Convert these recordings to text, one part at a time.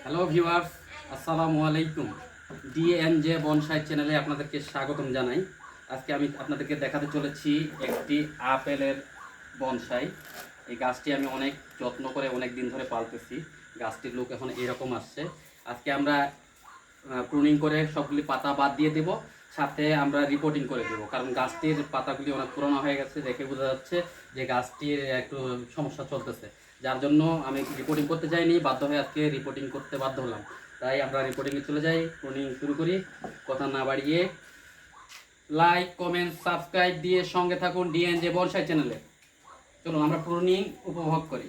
Hello viewers, আসসালামু আলাইকুম। ডিএনজে bonsai চ্যানেলে আপনাদেরকে স্বাগতম জানাই। আজকে আমি আপনাদেরকে দেখাতে চলেছি একটি আপেলের বনসাই। এই গাছটি আমি অনেক যত্ন করে অনেক দিন ধরে পালতেছি। গাছটির লুক এখন এরকম আসছে। আজকে আমরা প্রুনিং করে সবগুলি পাতা বাদ দিয়ে দেব, সাথে আমরা রিপোর্টিং করে দেব, কারণ গাছটির পাতাগুলি অনেক পুরনো হয়ে গেছে। দেখে বোঝা যাচ্ছে যে গাছটির একটু সমস্যা চলতেছে, যার জন্য আমি রিপোর্টিং করতে যাইনি, বাধ্য হয়ে আজকে রিপোর্টিং করতে বাধ্য হলাম। তাই আমরা রিপোর্টিংয়ে চলে যাই, প্রুনিং শুরু করি। কথা না বাড়িয়ে লাইক, কমেন্ট, সাবস্ক্রাইব দিয়ে সঙ্গে থাকুন ডিএনজে বনসাই চ্যানেলে। চলুন আমরা প্রুনিং উপভোগ করি।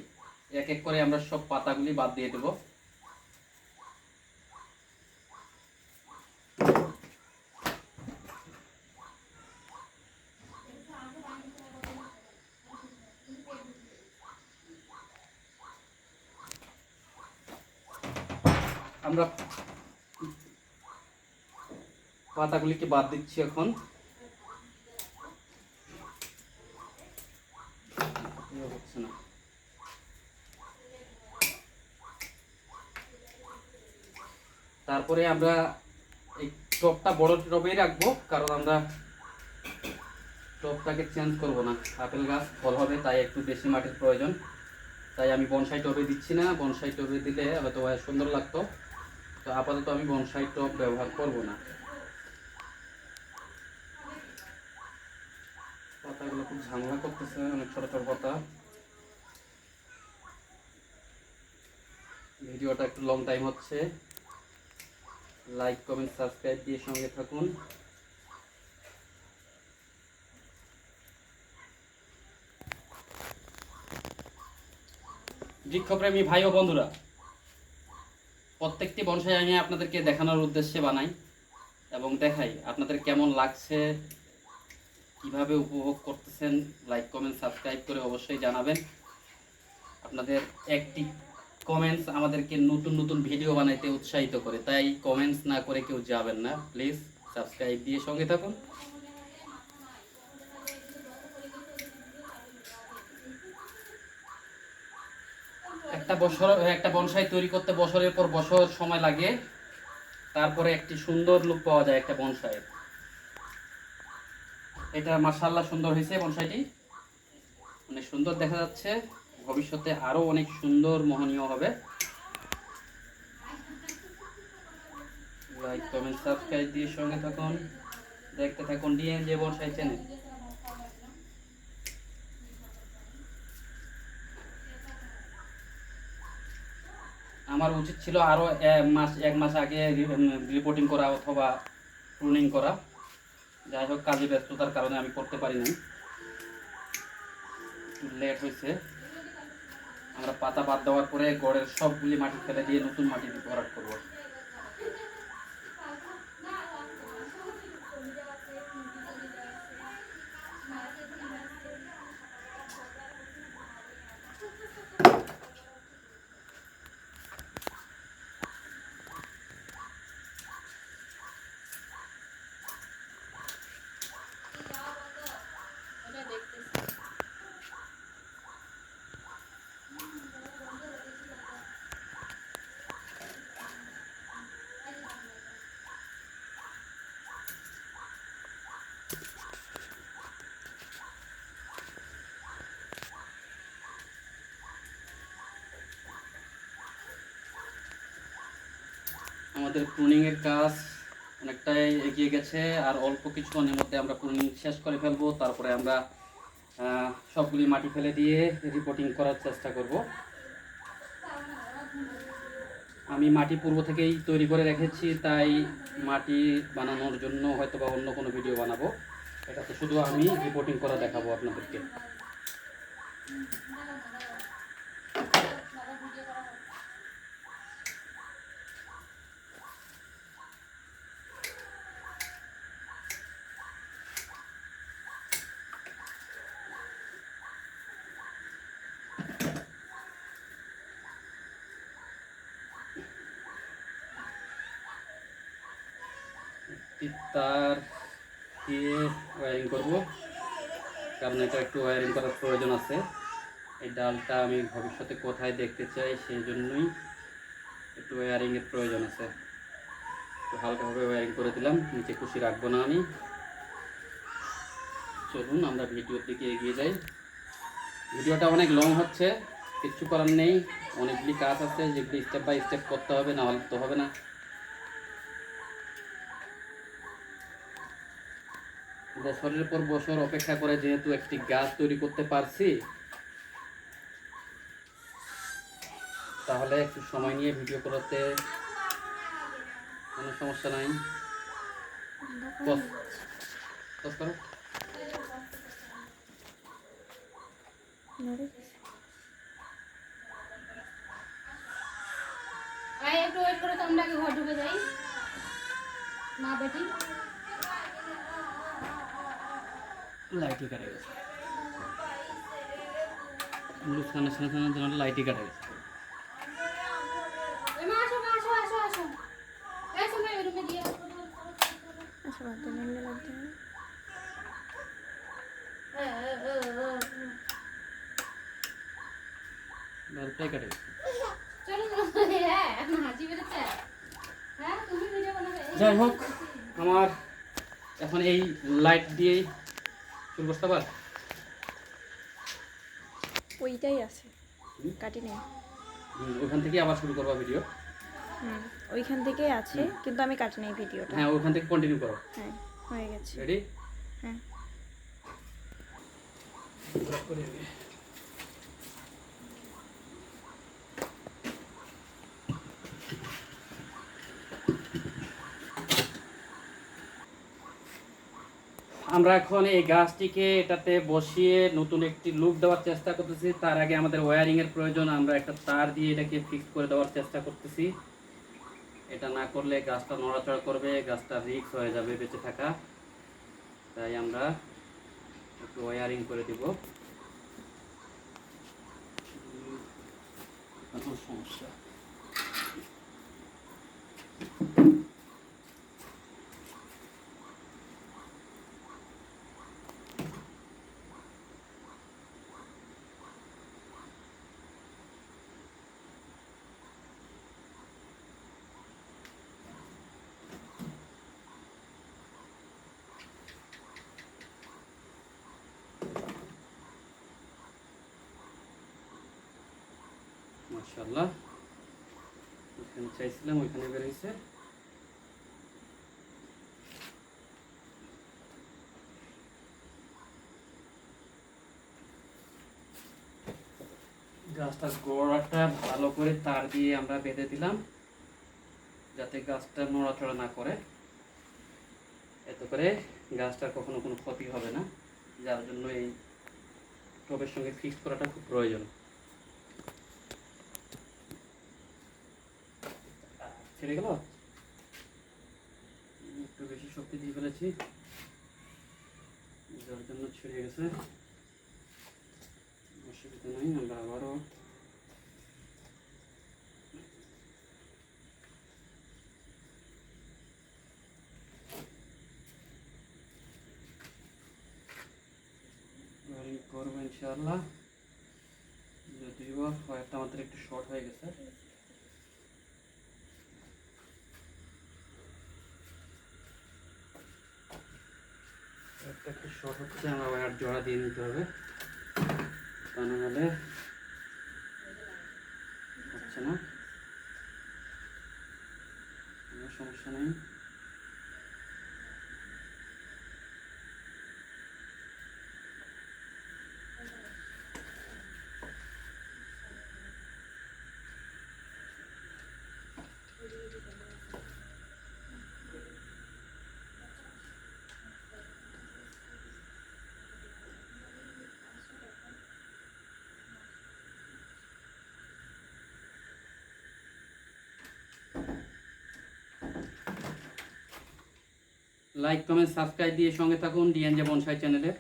এক এক করে আমরা সব পাতাগুলি বাদ দিয়ে দেবো। আমরা পাতাগুলিকে বাদ দিচ্ছি এখন। হচ্ছে না, তারপরে আমরা এই টপটা বড় টবেই রাখবো, কারণ আমরা টবটাকে চেঞ্জ করব না। আপেল গাছ ফল হবে, তাই একটু বেশি মাটির প্রয়োজন। তাই আমি বনসাই টবে দিচ্ছি না। বনসাই টবে দিলে হয়তো সুন্দর লাগতো, তো আপাতত আমি বনসাই টব ব্যবহার করব না। পাতাগুলো খুব ঝামেলা করতেছে, অনেক ছোট ছোট পাতা। ভিডিওটা একটু লং টাইম হচ্ছে। লাইক, কমেন্ট, সাবস্ক্রাইব দিয়ে সঙ্গে থাকুন। বৃক্ষপ্রেমী ভাই ও বন্ধুরা, প্রত্যেকটি বনসাই আমি আপনাদেরকে দেখানোর উদ্দেশ্যে বানাই এবং দেখাই। আপনাদের কেমন লাগছে, কিভাবে উপভোগ করতেছেন, লাইক, কমেন্ট, সাবস্ক্রাইব করে অবশ্যই জানাবেন। আপনাদের একটি কমেন্টস আমাদেরকে নতুন নতুন ভিডিও বানাইতে উৎসাহিত করে, তাই কমেন্টস না করে কেউ যাবেন না। প্লিজ সাবস্ক্রাইব দিয়ে সঙ্গে থাকুন। একটা বনসাই তৈরি করতে বছরের পর বছর সময় লাগে, তারপরে একটি সুন্দর লুক পাওয়া যায় একটা বনসাইয়ের। এটা মাশাআল্লাহ সুন্দর হয়েছে, বনসাইটি অনেক সুন্দর দেখা যাচ্ছে। ভবিষ্যতে আরো অনেক সুন্দর মোহনীয় হবে। লাইক, কমেন্ট, সাবস্ক্রাইব দিয়ে সঙ্গে থাকুন, দেখতে থাকুন ডিএনজে বনসাই চ্যানেল। আমার উচিত ছিল আরো এক মাস আগে রিপোর্টিং করা অথবা প্রুনিং করা। যাই হোক, কাজে ব্যস্ততার কারণে আমি করতে পারিনি, লেট হয়েছে। আমরা পাতা বাদ দেওয়ার পরে গড়ের সবগুলি মাটি ফেলে দিয়ে নতুন মাটি ভরাট করব। আমাদের প্রুনিংয়ের কাজ অনেকটাই এগিয়ে গেছে, আর অল্প কিছুক্ষণের মধ্যে আমরা প্রুনিং শেষ করে ফেলবো। তারপরে আমরা সবগুলি মাটি ফেলে দিয়ে রিপোর্টিং করার চেষ্টা করব। আমি মাটি পূর্ব থেকেই তৈরি করে রেখেছি, তাই মাটি বানানোর জন্য হয়তো বা অন্য কোনো ভিডিও বানাবো। এটাতে শুধু আমি রিপোর্টিং করা দেখাবো আপনাদেরকে। তার দিয়ে ওয়্যারিং করব, কারণ এটা একটু ওয়্যারিং করার প্রয়োজন আছে। এই ডালটা আমি ভবিষ্যতে কোথায় দেখতে চাই, সেই জন্যই একটু ওয়্যারিংয়ের প্রয়োজন আছে, একটু হালকাভাবে ওয়্যারিং করে দিলাম, নিচে কুশি রাখবো না আমি। চলুন আমরা ভিডিওর দিকে এগিয়ে যাই। ভিডিওটা অনেক লং হচ্ছে, কিচ্ছু করার নেই, অনেকগুলি কাজ আছে যেগুলি স্টেপ বাই স্টেপ করতে হবে, না হলে তো হবে না। বছরের পর বছর অপেক্ষা করে যেহেতু একটি গাছ তৈরি করতে পারছি, তাহলে একটু সময় নিয়ে ভিডিও করতে কোনো সমস্যা নাই। পজ করো। একটু ওয়েট করে তো আমরা আগে ঘর ঢুকে যাই। মা বেটি লাইটই কাটা গেছে, ব্লুজ কানেকশনের জন্য লাইটই কাটা গেছে। মা আসো মা আসো আসো আসো এই সময় রুমে দিয়ে আচ্ছা বাদ দেন, এমনি বাদ দেন। লাইটটাই কাটা গেছে। চলো হ্যাঁ এখন হাসি বেরোচ্ছে। হ্যাঁ তুমি ভিডিও বানাবে। যাই হোক, আমার এখন এই লাইট দিয়েই শুরু করতে পার। ওইটাই আছে, কাটি নেই। ওখান থেকে আবার শুরু করবা ভিডিও। ওইখান থেকেই আছে, কিন্তু আমি কাটি নেই ভিডিওটা। হ্যাঁ, ওখান থেকে কন্টিনিউ করো। হ্যাঁ হয়ে গেছে। রেডি? হ্যাঁ আমরা এখন এই গাছটিকে এটাতে বসিয়ে নতুন একটি লুক দেওয়ার চেষ্টা করতেছি। তার আগে আমাদের ওয়্যারিং এর প্রয়োজন, আমরা একটা তার দিয়ে এটাকে ফিক্স করে দেওয়ার চেষ্টা করতেছি। এটা না করলে গাছটা নড়াচড়া করবে, গাছটা রিস্ক হয়ে যাবে বেঁচে থাকা, তাই আমরা একটু ওয়্যারিং করে দিব। এখন সমস্যা মাশাআল্লাহ, ওইখানে চাইছিলাম ওইখানে বের হয়েছে। গাছটার গোড়াটা ভালো করে তার দিয়ে আমরা বেঁধে দিলাম, যাতে গাছটা নড়াচড়া না করে। এতে করে গাছটার কখনো কোনো ক্ষতি হবে না, যার জন্য এই টবের সঙ্গে ফিক্স করাটা খুব প্রয়োজন। ছেড়ে গেল, একটু বেশি শক্তি দিয়ে ফেলেছি, যার জন্য ছিঁড়ে গেছে। অসুবিধা নেই, আমরা আবারও করবো ইনশাআল্লাহ। যদিও কয়েকটা আমাদের একটু শর্ট হয়ে গেছে, একটু শর্ট হচ্ছে, আমরা ওয়্যার জোড়া দিয়ে নিতে হবে, তা না হলে হচ্ছে না। কোনো সমস্যা নেই। লাইক কমেন্ট সাবস্ক্রাইব দিয়ে সঙ্গে থাকুন ডিএনজে বনসাই চ্যানেলে।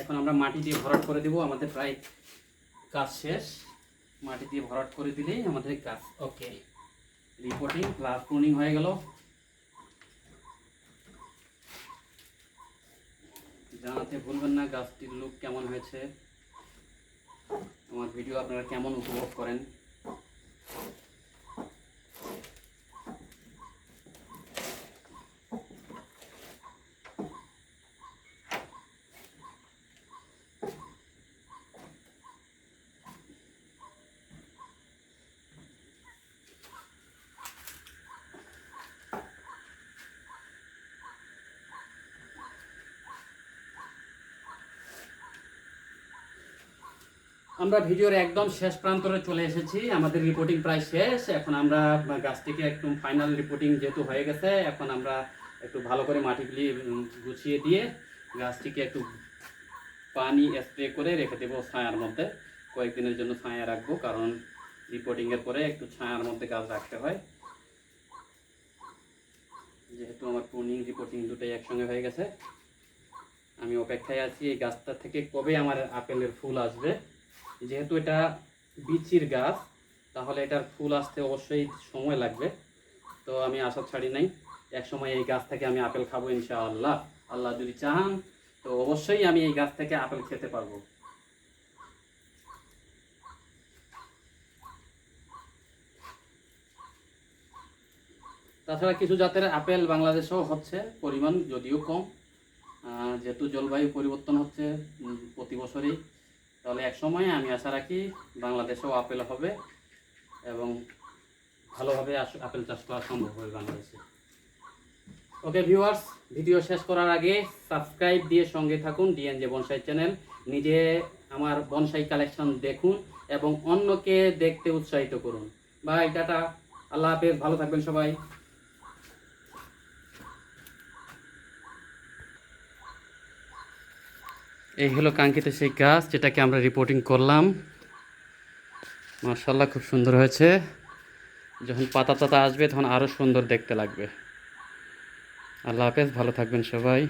এখন আমরা মাটি দিয়ে ভরাট করে দেব, আমাদের প্রায় কাজ শেষ। মাটি দিয়ে ভরাট করে দিলেই আমাদের কাজ ওকে। রিপোর্টিং প্লাস প্রুনিং হয়ে গেল। জানাতে ভুলবেন না গাছটির লুক কেমন হয়েছে, আমার ভিডিও আপনারা কেমন উপভোগ করেন। আমরা ভিডিওর একদম শেষ প্রান্তরে চলে এসেছি, আমাদের রিপোর্টিং প্রায় শেষ। এখন আমরা গাছটিকে একটু ফাইনাল রিপোর্টিং যেহেতু হয়ে গেছে, এখন আমরা একটু ভালো করে মাটিগুলি গুছিয়ে দিয়ে গাছটিকে একটু পানি স্প্রে করে রেখে দেবো ছায়ার মধ্যে। কয়েকদিনের জন্য ছায়া রাখবো, কারণ রিপোর্টিংয়ের পরে একটু ছায়ার মধ্যে গাছ রাখতে হয়। যেহেতু আমার প্রুনিং রিপোর্টিং দুটোই একসঙ্গে হয়ে গেছে, আমি অপেক্ষায় আছি এই গাছটা থেকে কবে আমার আপেলের ফুল আসবে। যেহেতু এটা বিচির গাছ, তাহলে এটার ফুল আসতে অবশ্যই সময় লাগবে। তো আমি আশা ছাড়ি নাই, এক সময় এই গাছ থেকে আমি আপেল খাবো ইনশাআল্লাহ। আল্লাহ যদি চান তো অবশ্যই আমি এই গাছ থেকে আপেল খেতে পারবো। তাছাড়া কিছু জাতের আপেল বাংলাদেশেও হচ্ছে, পরিমাণ যদিও কম। যেহেতু জলবায়ু পরিবর্তন হচ্ছে প্রতি বছরই, তাহলে এক সময় আমি আশা রাখি বাংলাদেশেও আপেল হবে এবং ভালোভাবে আপেল চাষ করা সম্ভব হবে বাংলাদেশে। ওকে ভিউয়ার্স, ভিডিও শেষ করার আগে সাবস্ক্রাইব দিয়ে সঙ্গে থাকুন ডিএনজে বনসাই চ্যানেল। নিজে আমার বনসাই কালেকশন দেখুন এবং অন্যকে দেখতে উৎসাহিত করুন। বাই, টাটা, আল্লাহ হাফেজ, ভালো থাকবেন সবাই। এই হলো কাঙ্ক্ষিত সেই গাছ যেটাকে আমরা রিপোর্টিং করলাম। মাশাআল্লাহ, খুব সুন্দর হয়েছে। যখন পাতা টাতা আসবে তখন আরও সুন্দর দেখতে লাগবে। আল্লাহ হাফেজ, ভালো থাকবেন সবাই।